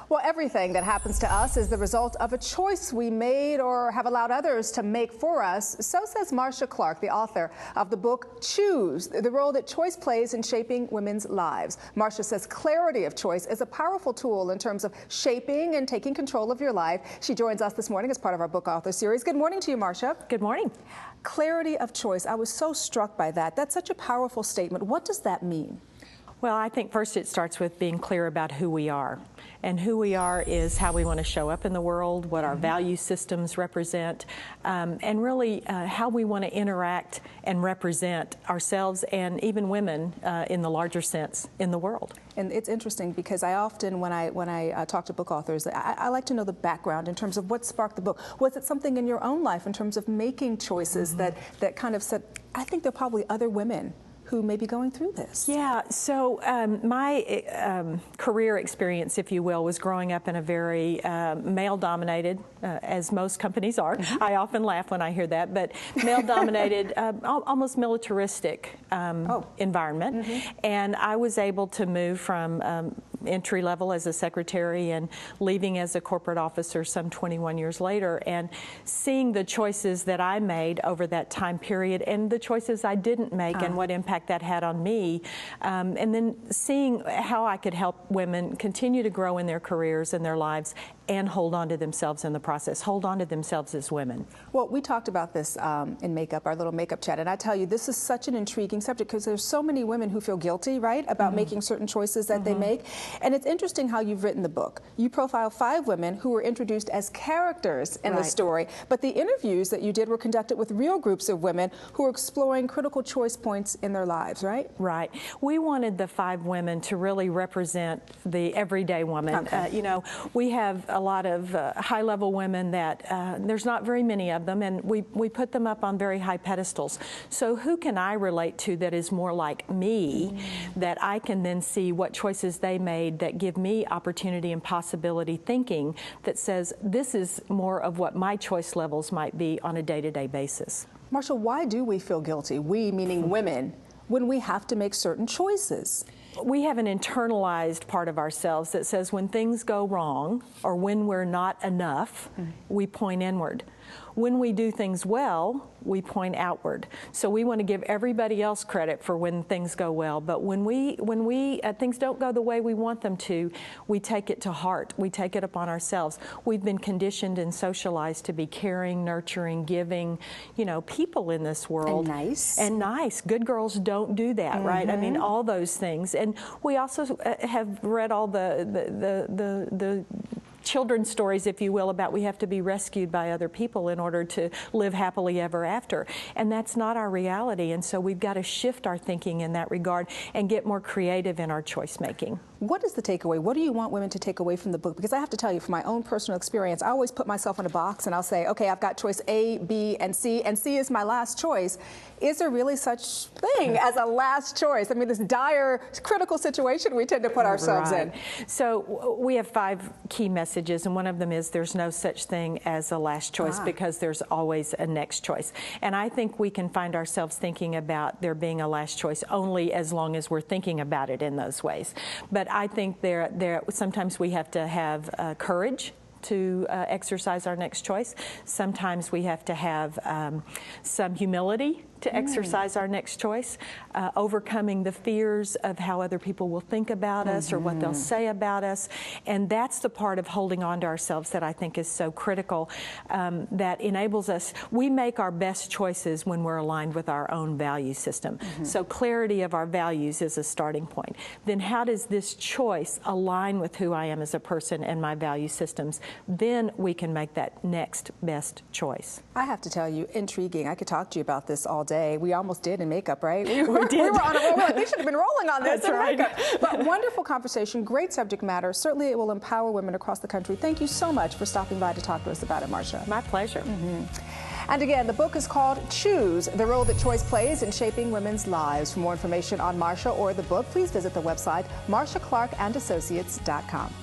Well, everything that happens to us is the result of a choice we made or have allowed others to make for us. So says Marsha Clark, the author of the book Choose, the role that choice plays in shaping women's lives. Marsha says clarity of choice is a powerful tool in terms of shaping and taking control of your life. She joins us this morning as part of our book author series. Good morning to you, Marsha. Good morning. Clarity of choice. I was so struck by that. That's such a powerful statement. What does that mean? Well, I think first it starts with being clear about who we are. And who we are is how we want to show up in the world, what our value systems represent, and really how we want to interact and represent ourselves and even women in the larger sense in the world. And it's interesting because I often, when I talk to book authors, I like to know the background in terms of what sparked the book. Was it something in your own life in terms of making choices that kind of said, I think there are probably other women who may be going through this? Yeah, so my career experience, if you will, was growing up in a very male-dominated, as most companies are. I often laugh when I hear that, but male-dominated, almost militaristic environment. And I was able to move from entry level as a secretary and leaving as a corporate officer some 21 years later, and seeing the choices that I made over that time period and the choices I didn't make and what impact that had on me, and then seeing how I could help women continue to grow in their careers and their lives and hold on to themselves in the process, hold on to themselves as women. Well, we talked about this in makeup, our little makeup chat, and I tell you, this is such an intriguing subject because there's so many women who feel guilty, right, about making certain choices that they make. And it's interesting how you've written the book. You profile 5 women who were introduced as characters in the story, but the interviews that you did were conducted with real groups of women who were exploring critical choice points in their lives, right? Right. We wanted the 5 women to really represent the everyday woman. You know, we have a lot of high-level women that there's not very many of them, and we put them up on very high pedestals. So who can I relate to that is more like me, that I can then see what choices they made that give me opportunity and possibility thinking that says this is more of what my choice levels might be on a day-to-day basis. Marsha, why do we feel guilty, we meaning women, when we have to make certain choices? We have an internalized part of ourselves that says when things go wrong or when we're not enough, we point inward. When we do things well, we point outward. So we want to give everybody else credit for when things go well, but when things don't go the way we want them to, we take it to heart. We take it upon ourselves. We've been conditioned and socialized to be caring, nurturing, giving, you know, people in this world. And nice. And nice. Good girls don't do that, right? I mean, all those things. And we also have read all the children's stories, if you will, about we have to be rescued by other people in order to live happily ever after. And that's not our reality. And so we've got to shift our thinking in that regard and get more creative in our choice making. What is the takeaway? What do you want women to take away from the book? Because I have to tell you, from my own personal experience, I always put myself in a box and I'll say, okay, I've got choice A, B, and C is my last choice. Is there really such thing as a last choice? I mean, this dire, critical situation we tend to put ourselves in. So we have 5 key messages, and one of them is there's no such thing as a last choice because there's always a next choice. And I think we can find ourselves thinking about there being a last choice only as long as we're thinking about it in those ways. But I think sometimes we have to have courage to exercise our next choice. Sometimes we have to have some humility to exercise our next choice, overcoming the fears of how other people will think about us or what they'll say about us. And that's the part of holding on to ourselves that I think is so critical, that enables us. We make our best choices when we're aligned with our own value system. So clarity of our values is a starting point. Then how does this choice align with who I am as a person and my value systems? Then we can make that next best choice. I have to tell you, intriguing. I could talk to you about this all day. We almost did in makeup, right? We did. We were on a roll. We should have been rolling on this. That's right. Makeup. But wonderful conversation, great subject matter. Certainly it will empower women across the country. Thank you so much for stopping by to talk to us about it, Marsha. My pleasure. And again, the book is called Choose, the role that choice plays in shaping women's lives. For more information on Marsha or the book, please visit the website marshaclarkandassociates.com.